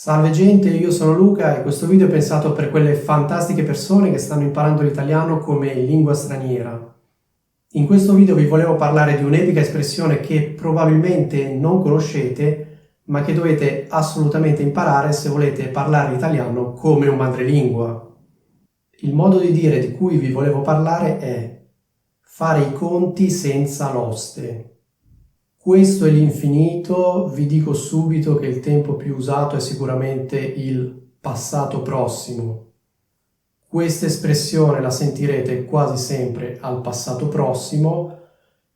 Salve gente, io sono Luca e questo video è pensato per quelle fantastiche persone che stanno imparando l'italiano come lingua straniera. In questo video vi volevo parlare di un'epica espressione che probabilmente non conoscete, ma che dovete assolutamente imparare se volete parlare l'italiano come un madrelingua. Il modo di dire di cui vi volevo parlare è fare i conti senza l'oste. Questo è l'infinito, vi dico subito che il tempo più usato è sicuramente il passato prossimo. Questa espressione la sentirete quasi sempre al passato prossimo.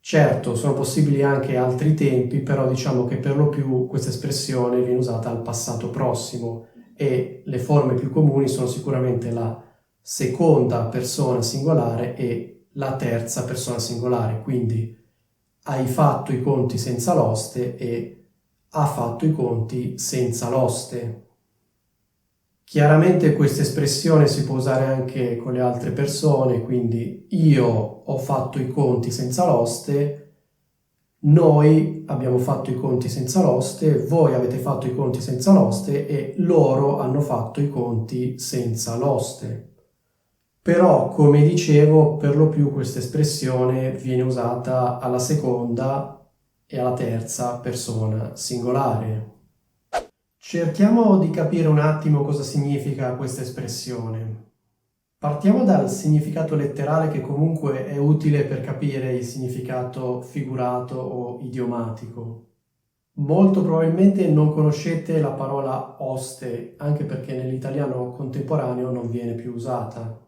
Certo, sono possibili anche altri tempi, però diciamo che per lo più questa espressione viene usata al passato prossimo e le forme più comuni sono sicuramente la seconda persona singolare e la terza persona singolare, quindi hai fatto i conti senza l'oste e ha fatto i conti senza l'oste. Chiaramente questa espressione si può usare anche con le altre persone, quindi io ho fatto i conti senza l'oste, noi abbiamo fatto i conti senza l'oste, voi avete fatto i conti senza l'oste e loro hanno fatto i conti senza l'oste. Però, come dicevo, per lo più questa espressione viene usata alla seconda e alla terza persona singolare. Cerchiamo di capire un attimo cosa significa questa espressione. Partiamo dal significato letterale che comunque è utile per capire il significato figurato o idiomatico. Molto probabilmente non conoscete la parola oste, anche perché nell'italiano contemporaneo non viene più usata.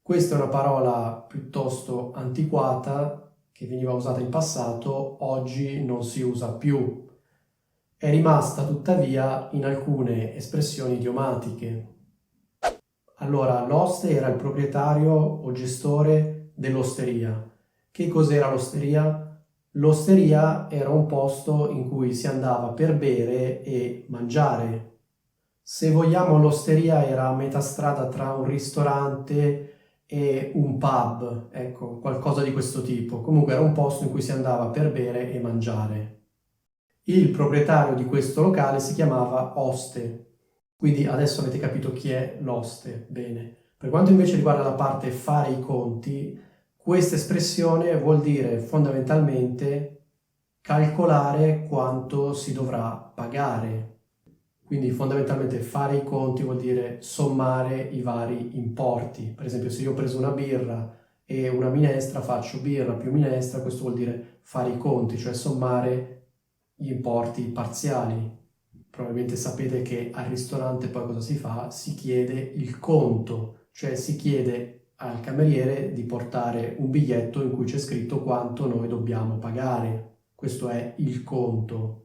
Questa è una parola piuttosto antiquata, che veniva usata in passato, oggi non si usa più. È rimasta tuttavia in alcune espressioni idiomatiche. Allora, l'oste era il proprietario o gestore dell'osteria. Che cos'era l'osteria? L'osteria era un posto in cui si andava per bere e mangiare. Se vogliamo, l'osteria era a metà strada tra un ristorante e un pub, ecco, qualcosa di questo tipo. Comunque era un posto in cui si andava per bere e mangiare. Il proprietario di questo locale si chiamava oste, quindi adesso avete capito chi è l'oste. Bene. Per quanto invece riguarda la parte fare i conti, questa espressione vuol dire fondamentalmente calcolare quanto si dovrà pagare. Quindi fondamentalmente fare i conti vuol dire sommare i vari importi. Per esempio, se io ho preso una birra e una minestra, faccio birra più minestra, questo vuol dire fare i conti, cioè sommare gli importi parziali. Probabilmente sapete che al ristorante poi cosa si fa? Si chiede il conto, cioè si chiede al cameriere di portare un biglietto in cui c'è scritto quanto noi dobbiamo pagare. Questo è il conto.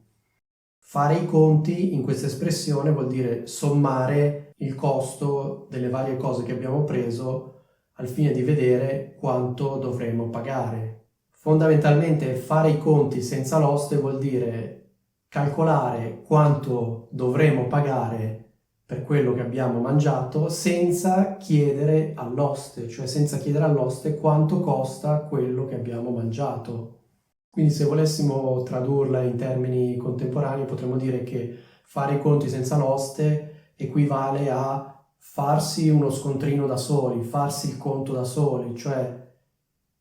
Fare i conti in questa espressione vuol dire sommare il costo delle varie cose che abbiamo preso al fine di vedere quanto dovremo pagare. Fondamentalmente fare i conti senza l'oste vuol dire calcolare quanto dovremo pagare per quello che abbiamo mangiato senza chiedere all'oste, cioè senza chiedere all'oste quanto costa quello che abbiamo mangiato. Quindi se volessimo tradurla in termini contemporanei potremmo dire che fare i conti senza l'oste equivale a farsi uno scontrino da soli, farsi il conto da soli, cioè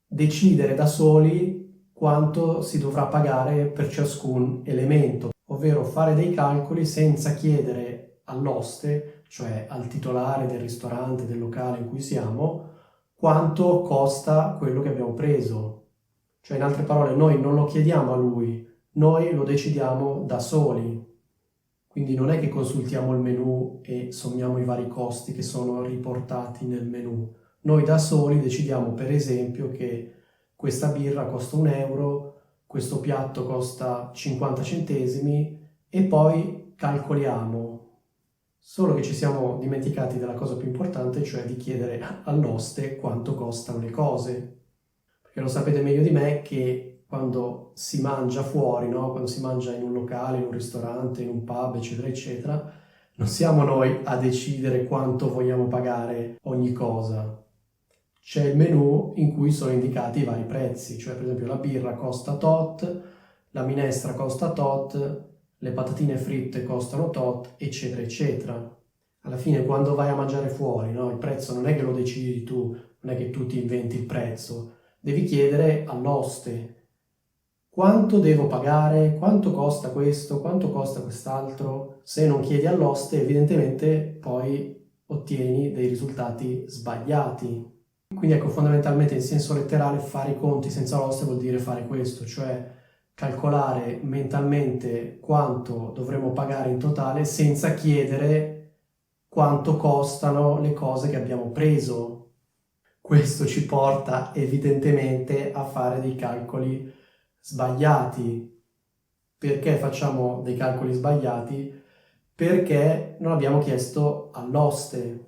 decidere da soli quanto si dovrà pagare per ciascun elemento, ovvero fare dei calcoli senza chiedere all'oste, cioè al titolare del ristorante, del locale in cui siamo, quanto costa quello che abbiamo preso. Cioè, in altre parole, noi non lo chiediamo a lui, noi lo decidiamo da soli. Quindi non è che consultiamo il menu e sommiamo i vari costi che sono riportati nel menu. Noi da soli decidiamo, per esempio, che questa birra costa 1 euro, questo piatto costa 50 centesimi e poi calcoliamo. Solo che ci siamo dimenticati della cosa più importante, cioè di chiedere all'oste quanto costano le cose. Perché lo sapete meglio di me che quando si mangia fuori, no? Quando si mangia in un locale, in un ristorante, in un pub, eccetera, eccetera, non siamo noi a decidere quanto vogliamo pagare ogni cosa. C'è il menu in cui sono indicati i vari prezzi, cioè per esempio la birra costa tot, la minestra costa tot, le patatine fritte costano tot, eccetera, eccetera. Alla fine, quando vai a mangiare fuori, no, il prezzo non è che lo decidi tu, non è che tu ti inventi il prezzo, devi chiedere all'oste quanto devo pagare, quanto costa questo, quanto costa quest'altro. Se non chiedi all'oste, evidentemente poi ottieni dei risultati sbagliati. Quindi ecco, fondamentalmente in senso letterale fare i conti senza l'oste vuol dire fare questo, cioè calcolare mentalmente quanto dovremo pagare in totale senza chiedere quanto costano le cose che abbiamo preso. Questo ci porta evidentemente a fare dei calcoli sbagliati. Perché facciamo dei calcoli sbagliati? Perché non abbiamo chiesto all'oste.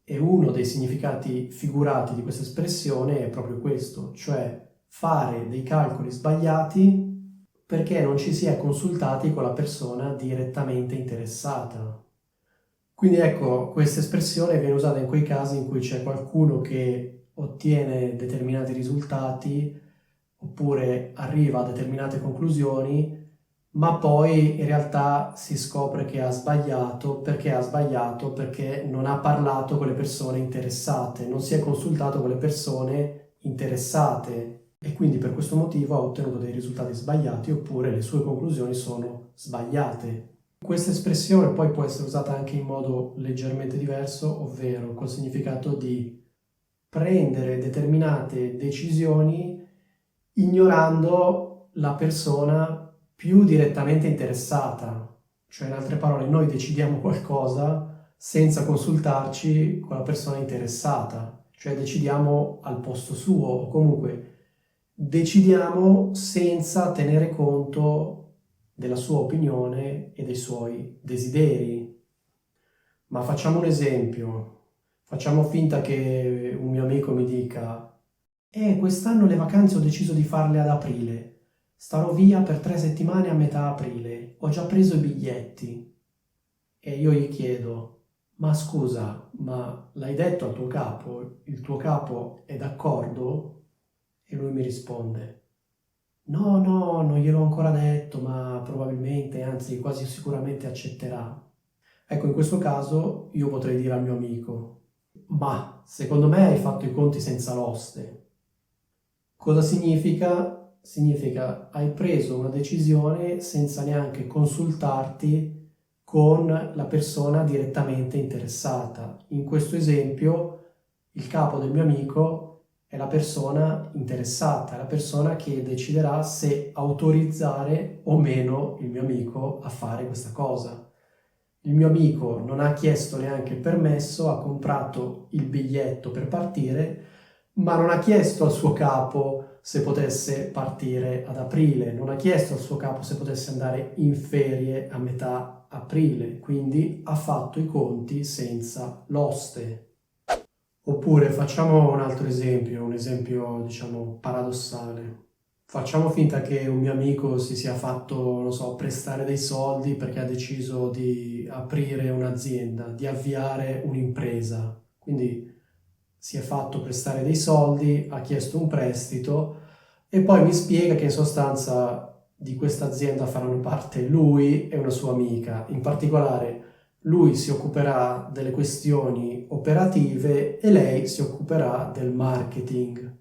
E uno dei significati figurati di questa espressione è proprio questo, cioè fare dei calcoli sbagliati perché non ci si è consultati con la persona direttamente interessata. Quindi ecco, questa espressione viene usata in quei casi in cui c'è qualcuno che ottiene determinati risultati oppure arriva a determinate conclusioni, ma poi in realtà si scopre che ha sbagliato perché non ha parlato con le persone interessate, non si è consultato con le persone interessate e quindi per questo motivo ha ottenuto dei risultati sbagliati oppure le sue conclusioni sono sbagliate. Questa espressione poi può essere usata anche in modo leggermente diverso, ovvero col significato di prendere determinate decisioni ignorando la persona più direttamente interessata. Cioè, in altre parole, noi decidiamo qualcosa senza consultarci con la persona interessata, cioè decidiamo al posto suo o comunque decidiamo senza tenere conto della sua opinione e dei suoi desideri. Ma facciamo un esempio. Facciamo finta che un mio amico mi dica quest'anno le vacanze ho deciso di farle ad aprile. Starò via per 3 settimane a metà aprile. Ho già preso i biglietti. E io gli chiedo, ma scusa, ma l'hai detto al tuo capo? Il tuo capo è d'accordo? E lui mi risponde, no, no, non gliel'ho ancora detto, ma probabilmente, anzi quasi sicuramente accetterà. Ecco, in questo caso io potrei dire al mio amico, ma secondo me hai fatto i conti senza l'oste. Cosa significa? Significa hai preso una decisione senza neanche consultarti con la persona direttamente interessata. In questo esempio, il capo del mio amico è la persona interessata, è la persona che deciderà se autorizzare o meno il mio amico a fare questa cosa. Il mio amico non ha chiesto neanche il permesso, ha comprato il biglietto per partire, ma non ha chiesto al suo capo se potesse partire ad aprile, non ha chiesto al suo capo se potesse andare in ferie a metà aprile, quindi ha fatto i conti senza l'oste. Oppure facciamo un altro esempio, un esempio diciamo paradossale. Facciamo finta che un mio amico si sia fatto, non so, prestare dei soldi perché ha deciso di aprire un'azienda, di avviare un'impresa. Quindi si è fatto prestare dei soldi, ha chiesto un prestito e poi mi spiega che in sostanza di questa azienda faranno parte lui e una sua amica. In particolare lui si occuperà delle questioni operative e lei si occuperà del marketing.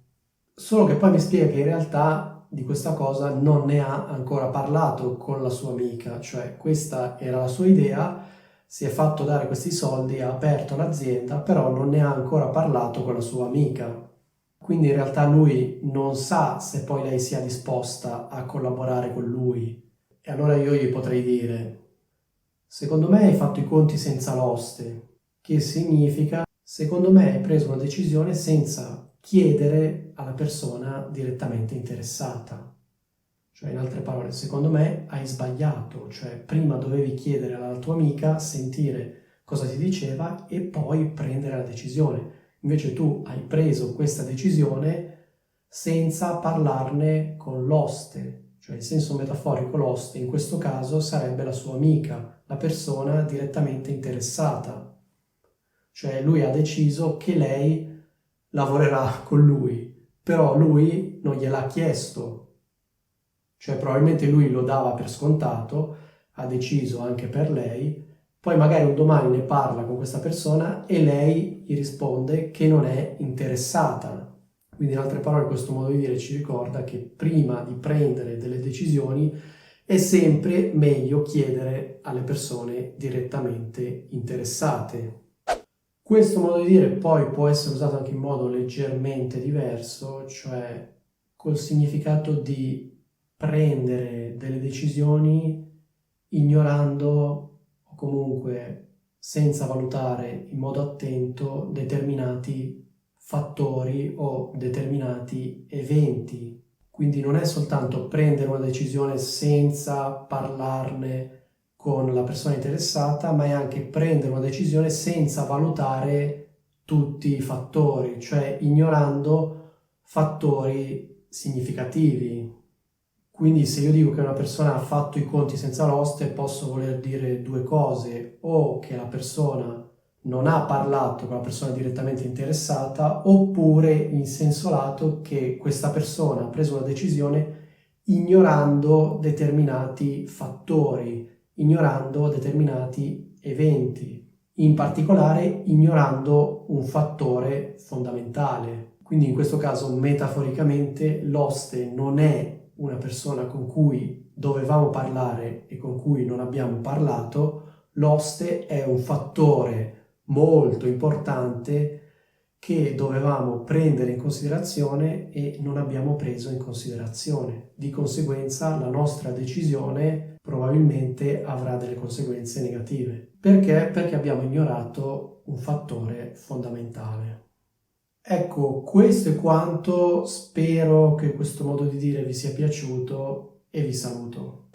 Solo che poi mi spiega che in realtà di questa cosa non ne ha ancora parlato con la sua amica, cioè questa era la sua idea, si è fatto dare questi soldi, ha aperto l'azienda, però non ne ha ancora parlato con la sua amica. Quindi in realtà lui non sa se poi lei sia disposta a collaborare con lui. E allora io gli potrei dire, secondo me hai fatto i conti senza l'oste, che significa, secondo me hai preso una decisione senza chiedere alla persona direttamente interessata. Cioè, in altre parole, secondo me hai sbagliato, cioè prima dovevi chiedere alla tua amica, sentire cosa ti diceva e poi prendere la decisione. Invece tu hai preso questa decisione senza parlarne con l'oste, cioè in senso metaforico l'oste in questo caso sarebbe la sua amica, la persona direttamente interessata. Cioè lui ha deciso che lei lavorerà con lui, però lui non gliel'ha chiesto, cioè probabilmente lui lo dava per scontato, ha deciso anche per lei, poi magari un domani ne parla con questa persona e lei gli risponde che non è interessata. Quindi in altre parole questo modo di dire ci ricorda che prima di prendere delle decisioni è sempre meglio chiedere alle persone direttamente interessate. Questo modo di dire poi può essere usato anche in modo leggermente diverso, cioè col significato di prendere delle decisioni ignorando o comunque senza valutare in modo attento determinati fattori o determinati eventi. Quindi non è soltanto prendere una decisione senza parlarne con la persona interessata, ma è anche prendere una decisione senza valutare tutti i fattori, cioè ignorando fattori significativi. Quindi se io dico che una persona ha fatto i conti senza l'oste, posso voler dire due cose: o che la persona non ha parlato con la persona direttamente interessata, oppure in senso lato che questa persona ha preso una decisione ignorando determinati fattori, ignorando determinati eventi, in particolare ignorando un fattore fondamentale. Quindi in questo caso metaforicamente l'oste non è una persona con cui dovevamo parlare e con cui non abbiamo parlato, l'oste è un fattore molto importante che dovevamo prendere in considerazione e non abbiamo preso in considerazione. Di conseguenza la nostra decisione probabilmente avrà delle conseguenze negative. Perché? Perché abbiamo ignorato un fattore fondamentale. Ecco, questo è quanto, spero che questo modo di dire vi sia piaciuto e vi saluto.